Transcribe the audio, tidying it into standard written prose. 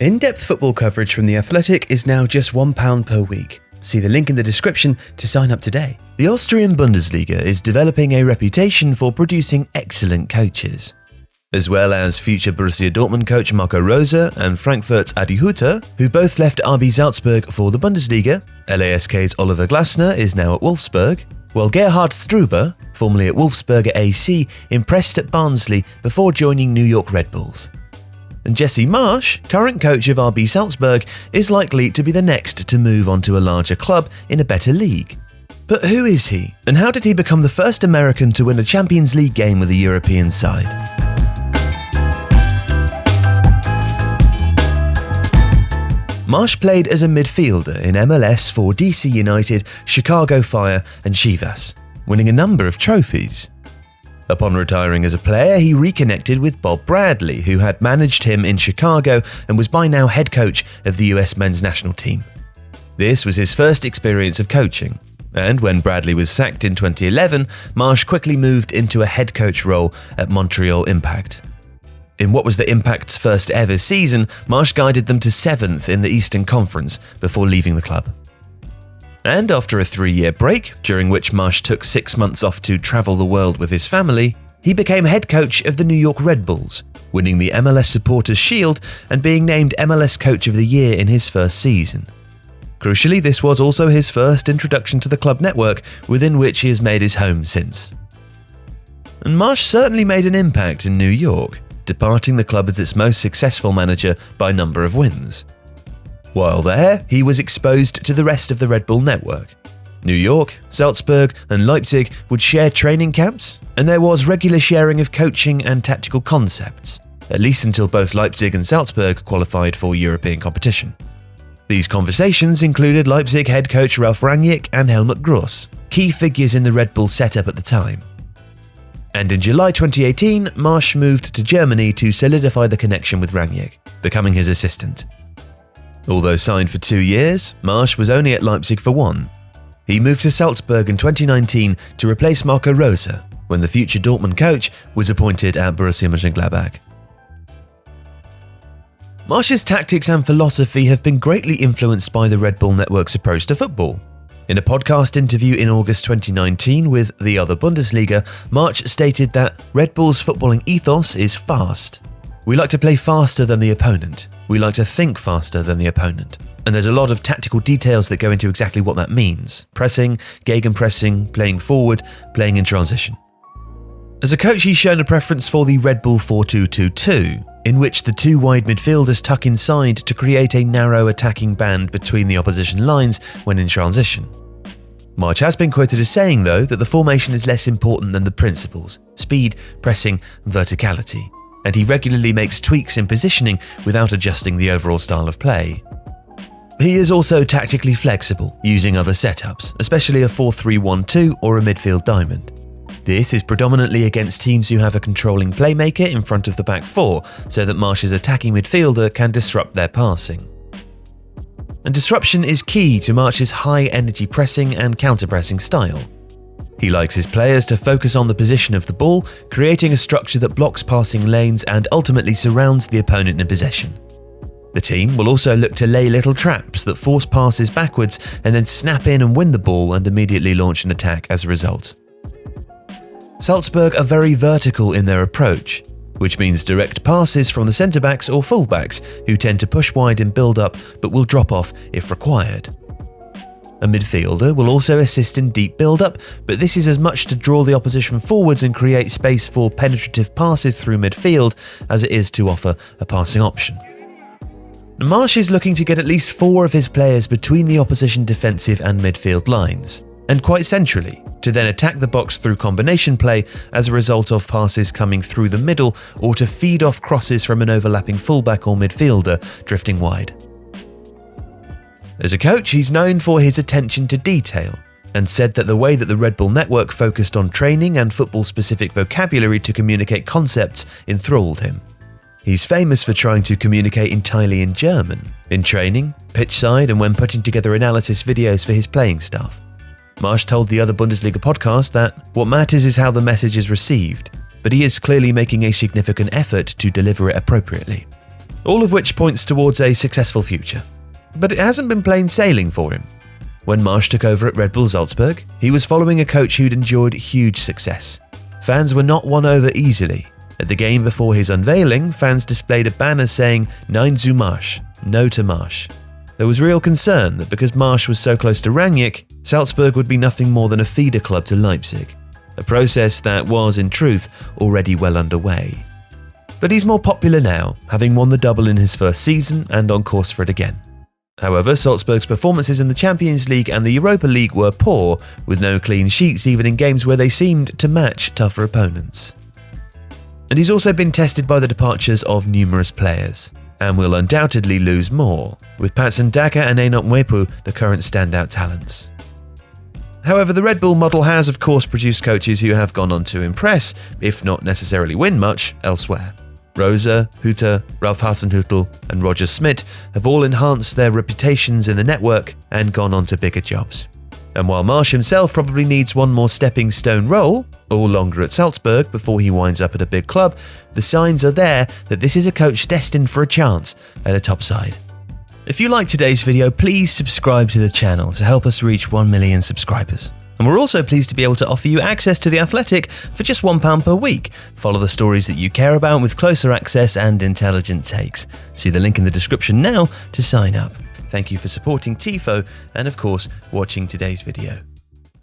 In-depth football coverage from The Athletic is now just £1 per week. See the link in the description to sign up today. The Austrian Bundesliga is developing a reputation for producing excellent coaches. As well as future Borussia Dortmund coach Marco Rose and Frankfurt's Adi Hütter, who both left RB Salzburg for the Bundesliga. LASK's Oliver Glasner is now at Wolfsburg, while Gerhard Struber, formerly at Wolfsberger AC, impressed at Barnsley before joining New York Red Bulls. And Jesse Marsch, current coach of RB Salzburg, is likely to be the next to move on to a larger club in a better league. But who is he, and how did he become the first American to win a Champions League game with a European side? Marsch played as a midfielder in MLS for DC United, Chicago Fire and Chivas, winning a number of trophies. Upon retiring as a player, he reconnected with Bob Bradley, who had managed him in Chicago and was by now head coach of the US men's national team. This was his first experience of coaching, and when Bradley was sacked in 2011, Marsch quickly moved into a head coach role at Montreal Impact. In what was the Impact's first ever season, Marsch guided them to 7th in the Eastern Conference before leaving the club. And after a 3-year break, during which Marsch took 6 months off to travel the world with his family, he became head coach of the New York Red Bulls, winning the MLS Supporters' Shield and being named MLS Coach of the Year in his first season. Crucially, this was also his first introduction to the club network, within which he has made his home since. And Marsch certainly made an impact in New York, departing the club as its most successful manager by number of wins. While there, he was exposed to the rest of the Red Bull network. New York, Salzburg and Leipzig would share training camps, and there was regular sharing of coaching and tactical concepts, at least until both Leipzig and Salzburg qualified for European competition. These conversations included Leipzig head coach Ralf Rangnick and Helmut Gross, key figures in the Red Bull setup at the time. And in July 2018, Marsch moved to Germany to solidify the connection with Rangnick, becoming his assistant. Although signed for 2 years, Marsch was only at Leipzig for 1. He moved to Salzburg in 2019 to replace Marco Rose, when the future Dortmund coach was appointed at Borussia Mönchengladbach. Marsch's tactics and philosophy have been greatly influenced by the Red Bull network's approach to football. In a podcast interview in August 2019 with The Other Bundesliga, Marsch stated that Red Bull's footballing ethos is fast. We like to play faster than the opponent. We like to think faster than the opponent. And there's a lot of tactical details that go into exactly what that means. Pressing, gegenpressing, playing forward, playing in transition. As a coach, he's shown a preference for the Red Bull 4-2-2-2, in which the 2 wide midfielders tuck inside to create a narrow attacking band between the opposition lines when in transition. Marsch has been quoted as saying, though, that the formation is less important than the principles: speed, pressing, and verticality. And he regularly makes tweaks in positioning without adjusting the overall style of play. He is also tactically flexible, using other setups, especially a 4-3-1-2 or a midfield diamond. This is predominantly against teams who have a controlling playmaker in front of the back 4, so that Marsch's attacking midfielder can disrupt their passing. And disruption is key to Marsch's high-energy pressing and counter-pressing style. He likes his players to focus on the position of the ball, creating a structure that blocks passing lanes and ultimately surrounds the opponent in possession. The team will also look to lay little traps that force passes backwards and then snap in and win the ball and immediately launch an attack as a result. Salzburg are very vertical in their approach, which means direct passes from the centre-backs or full-backs who tend to push wide and build up but will drop off if required. A midfielder will also assist in deep build-up, but this is as much to draw the opposition forwards and create space for penetrative passes through midfield as it is to offer a passing option. Marsch is looking to get at least 4 of his players between the opposition defensive and midfield lines, and quite centrally, to then attack the box through combination play as a result of passes coming through the middle or to feed off crosses from an overlapping fullback or midfielder drifting wide. As a coach, he's known for his attention to detail, and said that the way that the Red Bull network focused on training and football-specific vocabulary to communicate concepts enthralled him. He's famous for trying to communicate entirely in German, in training, pitch side, and when putting together analysis videos for his playing staff. Marsch told the Other Bundesliga podcast that what matters is how the message is received, but he is clearly making a significant effort to deliver it appropriately. all of which points towards a successful future. But it hasn't been plain sailing for him. When Marsch took over at Red Bull Salzburg, he was following a coach who'd enjoyed huge success. Fans were not won over easily. At the game before his unveiling, fans displayed a banner saying "Nein zu Marsch," no to Marsch. There was real concern that because Marsch was so close to Rangnick, Salzburg would be nothing more than a feeder club to Leipzig, a process that was, in truth, already well underway. But he's more popular now, having won the double in his first season and on course for it again. However, Salzburg's performances in the Champions League and the Europa League were poor, with no clean sheets even in games where they seemed to match tougher opponents. And he's also been tested by the departures of numerous players, and will undoubtedly lose more, with Patson Daka and Enoch Mwepu the current standout talents. However, the Red Bull model has of course produced coaches who have gone on to impress, if not necessarily win much, elsewhere. Rosa, Hutter, Ralf Hasenhüttl and Roger Schmidt have all enhanced their reputations in the network and gone on to bigger jobs. And while Marsch himself probably needs one more stepping stone role, or longer at Salzburg before he winds up at a big club, the signs are there that this is a coach destined for a chance at a top side. If you liked today's video, please subscribe to the channel to help us reach 1 million subscribers. And we're also pleased to be able to offer you access to The Athletic for just £1 per week. Follow the stories that you care about with closer access and intelligent takes. See the link in the description now to sign up. Thank you for supporting Tifo and, of course, watching today's video.